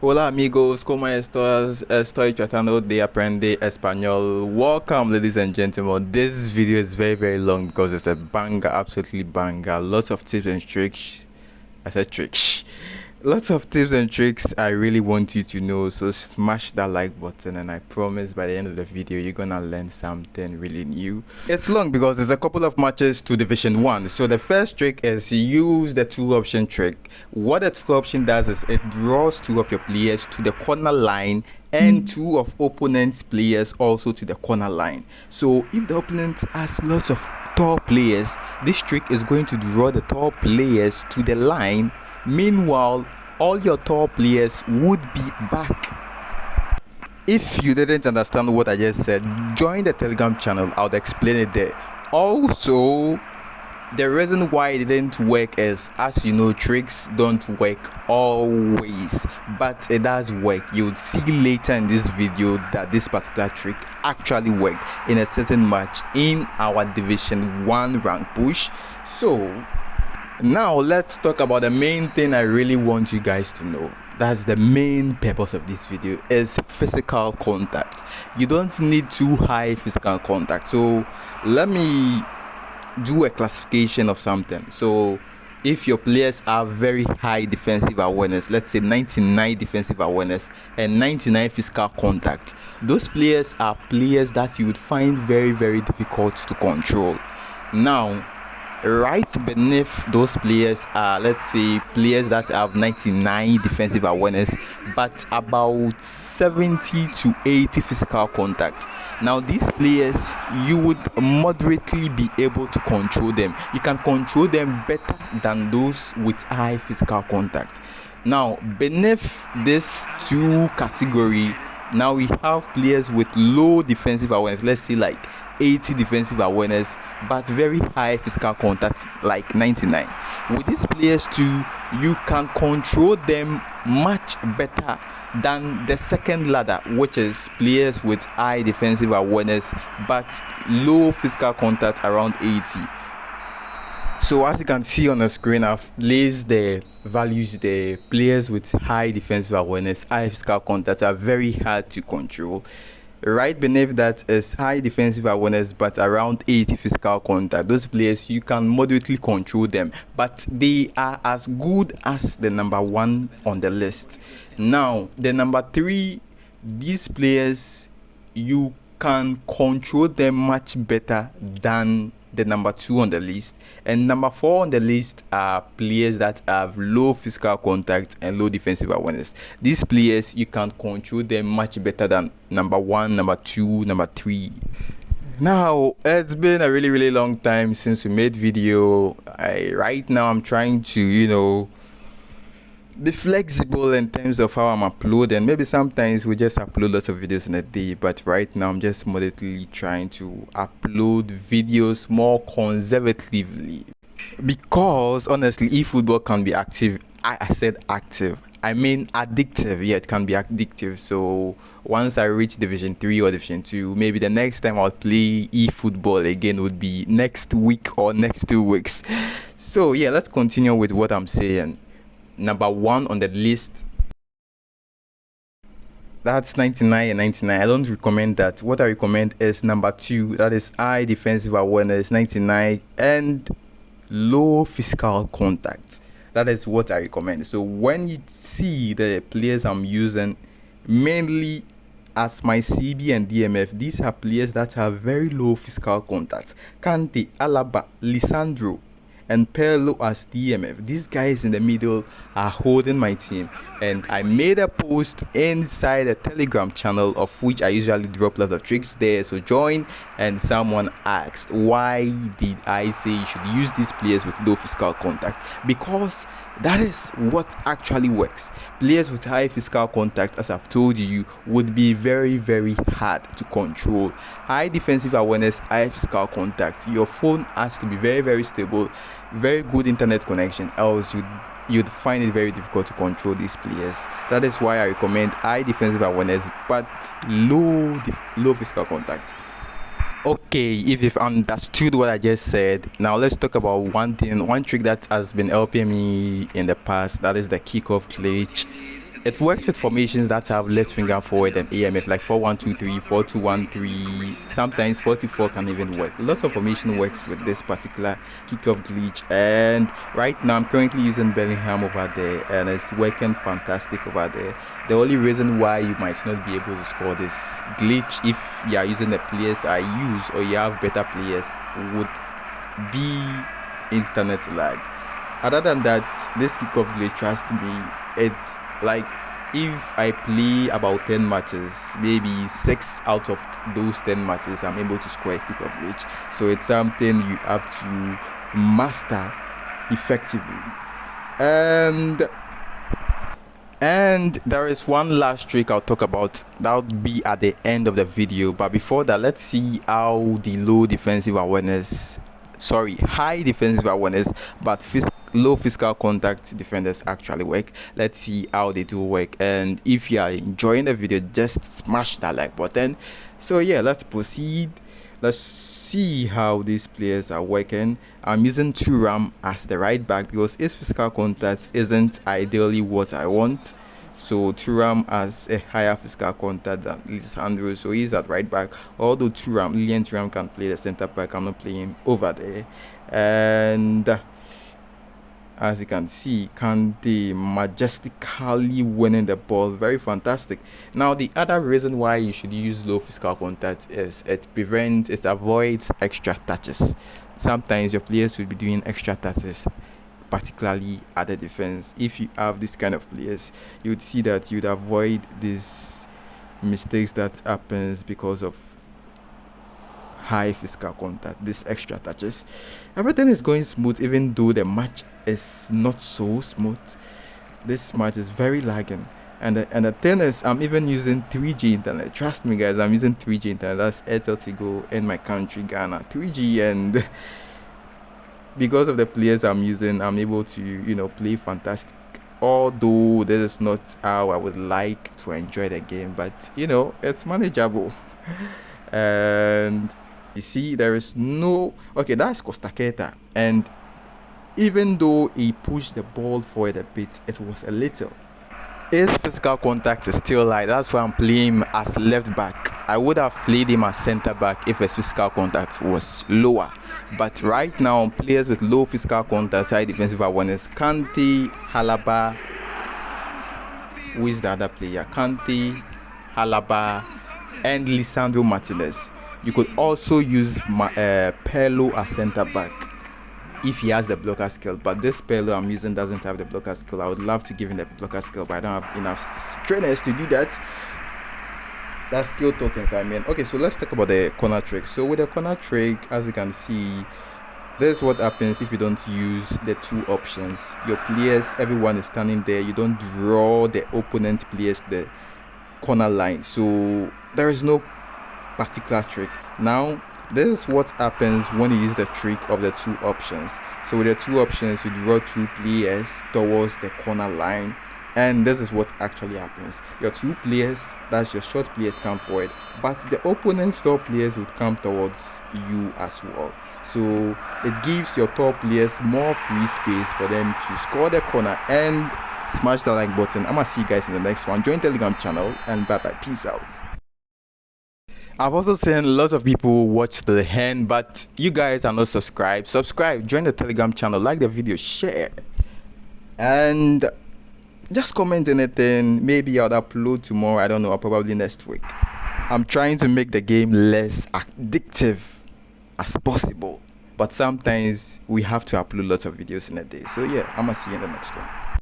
Hola amigos, ¿cómo estás? Estoy tratando de aprender español. Welcome ladies and gentlemen. This video is very long because it's a banger, absolutely banger. Lots of tips and tricks. I said tricks. Lots of tips and tricks I really want you to know, so smash that like button and I promise by the end of the video you're gonna learn something really new. It's long because there's a couple of matches to Division 1. So the first trick is use the two option trick. What the two option does is it draws two of your players to the corner line and two of opponent's players also to the corner line. So if the opponent has lots of tall players, this trick is going to draw the tall players to the line. Meanwhile, all your tall players would be back. If you didn't understand what I just said, join the Telegram channel. I'll explain it there. Also, the reason why it didn't work is, as you know, tricks don't work always, but it does work. You'll see later in this video that this particular trick actually worked in a certain match in our Division 1 rank push. So now let's talk about the main thing I really want you guys to know. That's the main purpose of this video, is physical contact. You don't need too high physical contact. So let me do a classification of something. So if your players have very high defensive awareness, let's say 99 defensive awareness and 99 physical contact, those players are players that you would find very difficult to control. Now, right beneath those players are, let's say, players that have 99 defensive awareness but about 70 to 80 physical contact. Now these players, you would moderately be able to control them. You can control them better than those with high physical contact. Now beneath this two category, now we have players with low defensive awareness, let's say like 80 defensive awareness but very high physical contact like 99. With these players too, you can control them much better than the second ladder, which is players with high defensive awareness but low physical contact around 80. So as you can see on the screen, I've placed the values. The players with high defensive awareness, high physical contact are very hard to control. Right beneath that is high defensive awareness but around 80 physical contact. Those players, you can moderately control them, but they are as good as the number one on the list. Now the number three, these players, you can control them much better than the number two on the list, and number four on the list are players that have low physical contact and low defensive awareness. These players, you can control them much better than number one, number two, number three. Now it's been a really long time since we made video. Right now I'm trying to be flexible in terms of how I'm uploading. Maybe sometimes we just upload lots of videos in a day, but right now I'm just moderately trying to upload videos more conservatively, because honestly eFootball can be active. I said active, I mean addictive. Yeah, it can be addictive. So once I reach Division 3 or Division 2, maybe the next time I'll play eFootball again would be next week or next 2 weeks. So yeah, let's continue with what I'm saying. Number one on the list, that's 99 and 99. I don't recommend that. What I recommend is number two, that is high defensive awareness, 99, and low physical contact. That is what I recommend. So when you see the players I'm using mainly as my CB and DMF, these are players that have very low physical contact. Kante, Alaba, Lisandro, and Perlo as DMF. These guys in the middle are holding my team, and I made a post inside a Telegram channel of which I usually drop lots of tricks there, so join. And someone asked, why did I say you should use these players with low physical contact? Because that is what actually works. Players with high physical contact, as I've told you, would be very hard to control. High defensive awareness, high physical contact. Your phone has to be very stable, very good internet connection, else you'd find it very difficult to control these players. That is why I recommend high defensive awareness but low physical contact. Okay, if you've understood what I just said, now let's talk about one trick that has been helping me in the past. That is the kickoff glitch. it works with formations that have left winger forward and AMF, like 4-1-2-3, 4-2-1-3, sometimes 4-4 can even work. Lots of formation works with this particular kickoff glitch, and right now I'm currently using Bellingham over there and it's working fantastic over there. The only reason why you might not be able to score this glitch if you are using the players I use or you have better players would be internet lag. Other than that, this kickoff glitch, trust me, it's like if I play about 10 matches, maybe 6 out of those 10 matches I'm able to score a kickoff glitch. So it's something you have to master effectively. And there is one last trick I'll talk about that'll be at the end of the video, but before that, let's see how the high defensive awareness but low physical contact defenders actually work. Let's see how they do work, and if you are enjoying the video, just smash that like button. So yeah, let's proceed. Let's see how these players are working. I'm using Thuram as the right back because his physical contact isn't ideally what I want. So Thuram has a higher physical contact than Lisandro, so he's at right back. Although Lilian Thuram can play the center back, I'm not playing over there. And as you can see, Kante majestically winning the ball, very fantastic. Now the other reason why you should use low physical contact is it avoids extra touches. Sometimes your players will be doing extra touches, particularly at the defense. If you have this kind of players, you would see that you'd avoid these mistakes that happens because of high physical contact, these extra touches. Everything is going smooth, even though the match is not so smooth. This match is very lagging, and the thing is, I'm even using 3G internet. Trust me guys, I'm using 3G internet. That's Airtel Tigo in my country, Ghana. 3G, and because of the players I'm using, I'm able to play fantastic. Although this is not how I would like to enjoy the game, but it's manageable. And you see, there is no that's Costa Queta, and even though he pushed the ball forward a bit, it was a little. His physical contact is still high. That's why I'm playing him as left back. I would have played him as center back if his physical contact was lower. But right now, players with low physical contact, high defensive awareness, Kante, Halaba, who is the other player? Kante, Halaba, and Lisandro Martinez. You could also use Perlo as center back if he has the blocker skill, but this Perlo I'm using doesn't have the blocker skill. I would love to give him the blocker skill, but I don't have enough trainers to do that. That's skill tokens, I mean. Okay, so let's talk about the corner trick. So with the corner trick, as you can see, this is what happens if you don't use the two options. Your players, everyone is standing there. You don't draw the opponent players to the corner line, so there is no particular trick. Now this is what happens when you use the trick of the two options. So with the two options, you draw two players towards the corner line, and this is what actually happens. Your two players, that's your short players, come forward, but the opponent's tall players would come towards you as well. So it gives your tall players more free space for them to score the corner. And smash the like button. I'm gonna see you guys in the next one. Join Telegram channel, and bye bye, peace out. I've also seen lots of people watch the hand, but you guys are not subscribed. Subscribe, join the Telegram channel, like the video, share, and just comment anything. Maybe I'll upload tomorrow, I don't know, or probably next week. I'm trying to make the game less addictive as possible, but sometimes we have to upload lots of videos in a day. So yeah, I'm gonna see you in the next one.